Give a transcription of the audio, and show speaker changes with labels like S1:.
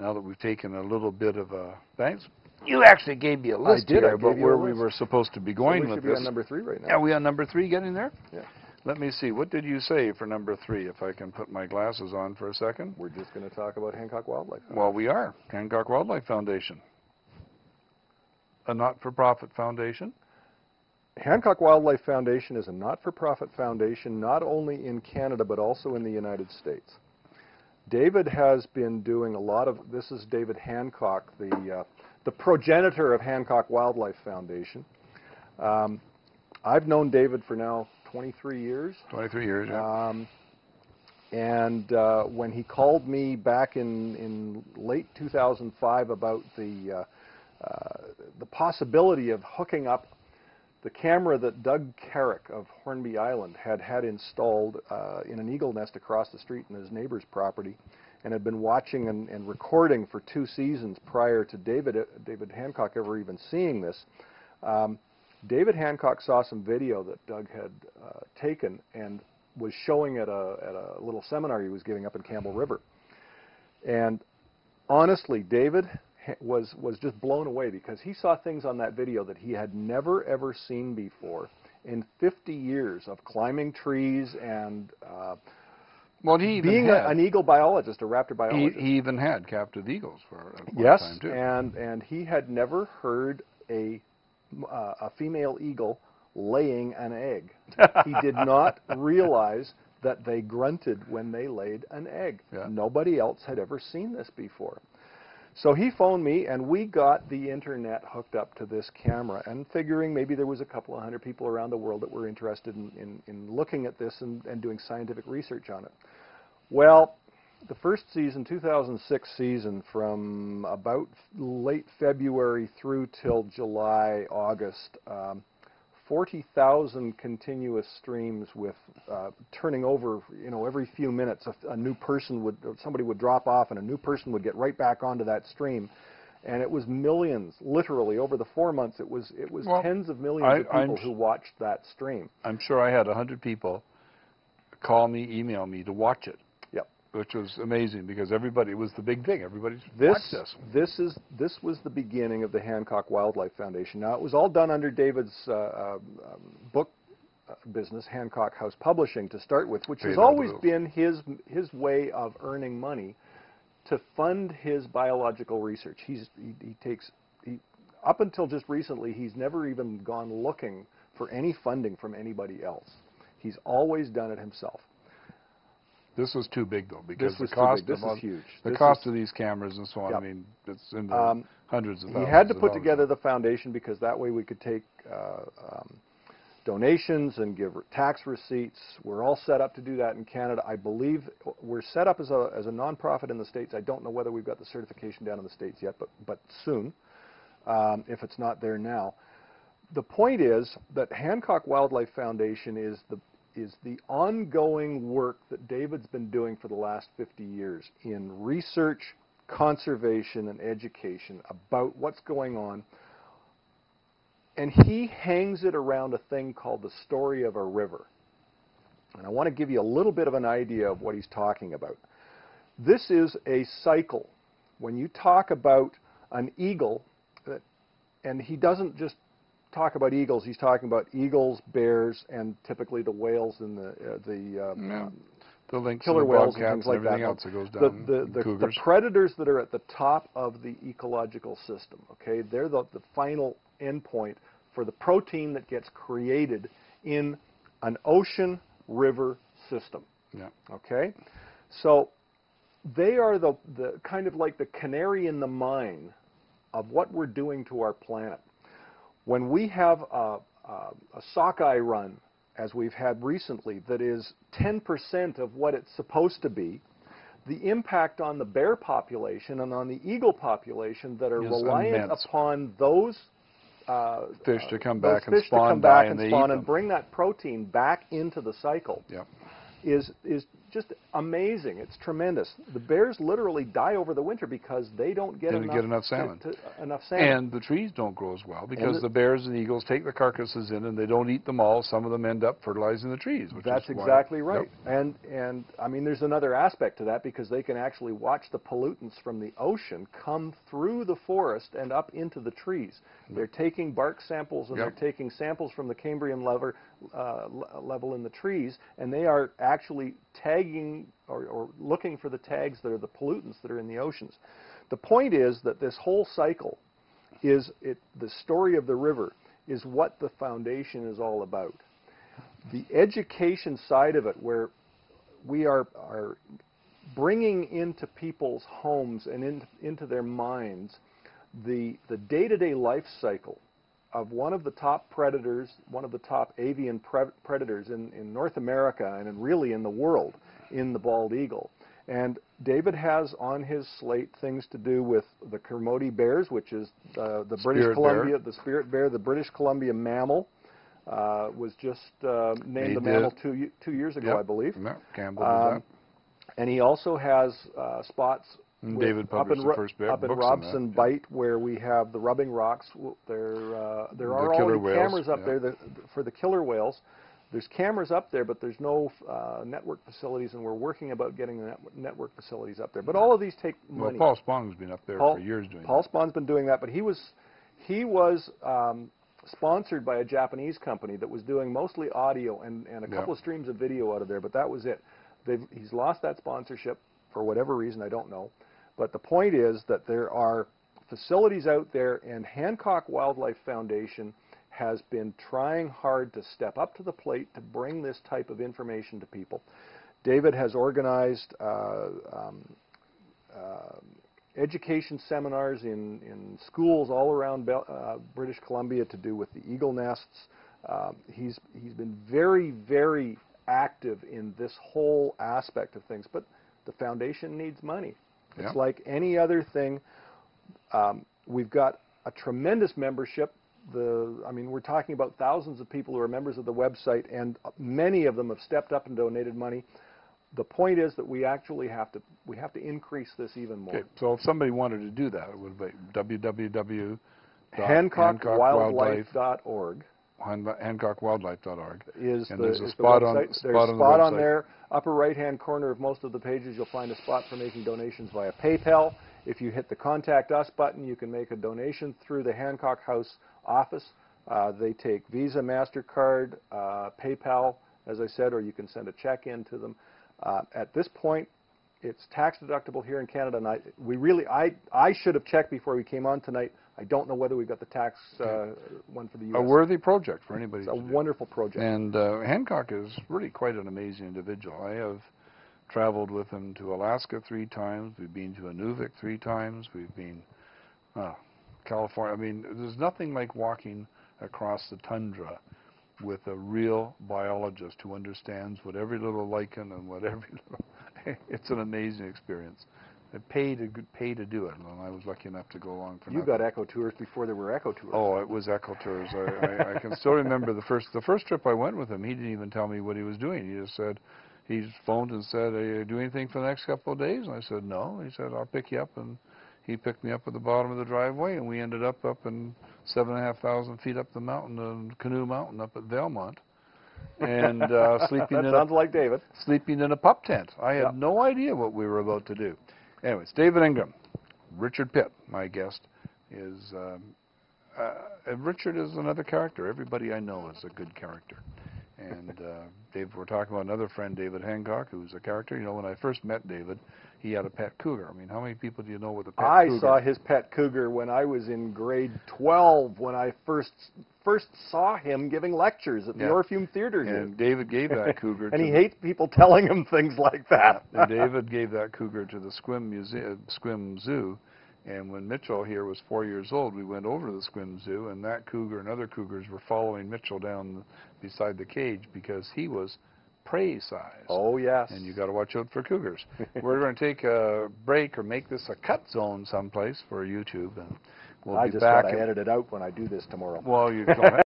S1: now that we've taken a little bit of a... Thanks. You actually gave me a list here about where we were supposed to be going with this.
S2: We should be on number 3 right now.
S1: Are we on number 3 getting there?
S2: Yeah.
S1: Let me see. What did you say for number 3, if I can put my glasses on for a second?
S2: We're just going to talk about Hancock Wildlife Foundation.
S1: Well, we are. Hancock Wildlife Foundation. A not-for-profit foundation.
S2: Hancock Wildlife Foundation is a not-for-profit foundation, not only in Canada, but also in the United States. David has been doing a lot of... This is David Hancock, the progenitor of Hancock Wildlife Foundation. I've known David for now 23 years.
S1: 23 years, yeah.
S2: And when he called me back in late 2005 about the possibility of hooking up the camera that Doug Carrick of Hornby Island had installed in an eagle nest across the street in his neighbor's property, and had been watching and recording for 2 seasons prior to David Hancock ever even seeing this. David Hancock saw some video that Doug had taken and was showing at a little seminar he was giving up in Campbell River. And honestly, David was just blown away because he saw things on that video that he had never ever seen before in 50 years of climbing trees and
S1: well, he
S2: being an eagle biologist, a raptor biologist.
S1: He even had captive eagles for a long time too.
S2: Yes, and he had never heard a female eagle laying an egg. He did not realize that they grunted when they laid an egg.
S1: Yeah.
S2: Nobody else had ever seen this before. So he phoned me, and we got the internet hooked up to this camera, and figuring maybe there was a couple of hundred people around the world that were interested in looking at this and doing scientific research on it. Well, the first season, 2006 season, from about late February through till July, August, 40,000 continuous streams with turning over, every few minutes a new person somebody would drop off and a new person would get right back onto that stream. And it was millions, literally, over the 4 months, it was well, tens of millions of people who watched that stream.
S1: I'm sure I had 100 people call me, email me to watch it. Which was amazing because everybody, it was the big thing. Everybody watched this.
S2: This was the beginning of the Hancock Wildlife Foundation. Now, it was all done under David's book business, Hancock House Publishing, to start with, which has always been his way of earning money to fund his biological research. Up until just recently, he's never even gone looking for any funding from anybody else. He's always done it himself.
S1: This was too big, though, because
S2: this is huge.
S1: The cost of these cameras and so on, I mean, it's in the hundreds of thousands.
S2: He had to put together the foundation because that way we could take donations and give tax receipts. We're all set up to do that in Canada. I believe we're set up as a nonprofit in the States. I don't know whether we've got the certification down in the States yet, but soon, if it's not there now. The point is that Hancock Wildlife Foundation is the ongoing work that David's been doing for the last 50 years in research, conservation, and education about what's going on. And he hangs it around a thing called the story of a river. And I want to give you a little bit of an idea of what he's talking about. This is a cycle. When you talk about an eagle, and he doesn't just talk about eagles, he's talking about eagles, bears, and typically the whales and the
S1: lynx,
S2: killer whales and things like
S1: everything
S2: that.
S1: Else that goes down,
S2: the predators that are at the top of the ecological system, okay, they're the final endpoint for the protein that gets created in an ocean river system.
S1: Yeah. Okay?
S2: So they are the kind of like the canary in the mine of what we're doing to our planet. When we have a sockeye run, as we've had recently, that is 10% of what it's supposed to be, the impact on the bear population and on the eagle population that are reliant upon those
S1: fish to come back and spawn, and bring
S2: that protein back into the cycle is just amazing. It's tremendous. The bears literally die over the winter because they don't get
S1: enough salmon.
S2: Enough salmon.
S1: And the trees don't grow as well because the bears and eagles take the carcasses in and they don't eat them all. Some of them end up fertilizing the trees.
S2: That's exactly right. Yep. And I mean, there's another aspect to that because they can actually watch the pollutants from the ocean come through the forest and up into the trees. They're taking bark samples and they're taking samples from the Cambrian level in the trees, and they are actually tagging or looking for the tags that are the pollutants that are in the oceans. The point is that this whole cycle is the story of the river is what the foundation is all about. The education side of it, where we are bringing into people's homes and into their minds the day-to-day life cycle of one of the top predators, one of the top avian predators in North America and really in the world, in the bald eagle. And David has on his slate things to do with the Kermode bears, which is the British Columbia, the spirit bear, the British Columbia mammal. Was just named the mammal 2 years ago, I believe.
S1: Campbell did that.
S2: And he also has spots
S1: David published the first
S2: up in Robson Bight, where we have the rubbing rocks. There are already cameras up there for the killer whales. There's cameras up there, but there's no network facilities, and we're working about getting the network facilities up there. But all of these take money.
S1: Well, Paul Spong's been up there for years doing that.
S2: Paul Spong's been doing that, but he was sponsored by a Japanese company that was doing mostly audio and a couple of streams of video out of there, but that was it. He's lost that sponsorship for whatever reason, I don't know. But the point is that there are facilities out there, and Hancock Wildlife Foundation has been trying hard to step up to the plate to bring this type of information to people. David has organized education seminars in schools all around British Columbia to do with the eagle nests. He's been very, very active in this whole aspect of things, but the foundation needs money. It's like any other thing. We've got a tremendous membership. I mean, we're talking about thousands of people who are members of the website, and many of them have stepped up and donated money. The point is that we actually have to increase this even more.
S1: Okay, so if somebody wanted to do that, it would be
S2: www.hancockwildlife.org.
S1: HancockWildlife.org.
S2: There's a spot on there. Upper right-hand corner of most of the pages, you'll find a spot for making donations via PayPal. If you hit the Contact Us button, you can make a donation through the Hancock House office. They take Visa, MasterCard, PayPal, as I said, or you can send a check in to them. At this point, it's tax deductible here in Canada, and I should have checked before we came on tonight. I don't know whether we got the tax one for the U.S.
S1: A worthy project for anybody.
S2: It's a wonderful project.
S1: And Hancock is really quite an amazing individual. I have traveled with him to Alaska 3 times. We've been to Inuvik 3 times. We've been California. I mean, there's nothing like walking across the tundra with a real biologist who understands what every little lichen and what every little... It's an amazing experience. I pay to do it, and I was lucky enough to go along for nothing.
S2: You got eco tours before there were eco tours.
S1: Oh, it was eco tours. I can still remember the first trip I went with him. He didn't even tell me what he was doing. He just said, he phoned and said, "Are you doing anything for the next couple of days?" And I said, "No." He said, "I'll pick you up," and he picked me up at the bottom of the driveway, and we ended up in 7,500 feet up the mountain, Canoe Mountain up at Valemont. And sleeping
S2: sounds like David.
S1: Sleeping in a pup tent. I had no idea what we were about to do. Anyways, David Ingram, Richard Pitt, my guest, is Richard is another character. Everybody I know is a good character. And Dave, we're talking about another friend, David Hancock, who's a character. You know, when I first met David, he had a pet cougar. I mean, how many people do you know with a pet cougar?
S2: I saw his pet cougar when I was in grade 12, when I first saw him giving lectures at the Orpheum Theater here.
S1: And David gave that cougar
S2: and he hates people telling him things like that.
S1: And David gave that cougar to the Squim Zoo. And when Mitchell here was 4 years old, we went over to the Squim Zoo, and that cougar and other cougars were following Mitchell down beside the cage because he was prey size.
S2: Oh, yes.
S1: And you got to watch out for cougars. We're going to take a break or make this a cut zone someplace for YouTube, and we'll be back.
S2: I just got to edit it out when I do this tomorrow.
S1: Well, you don't have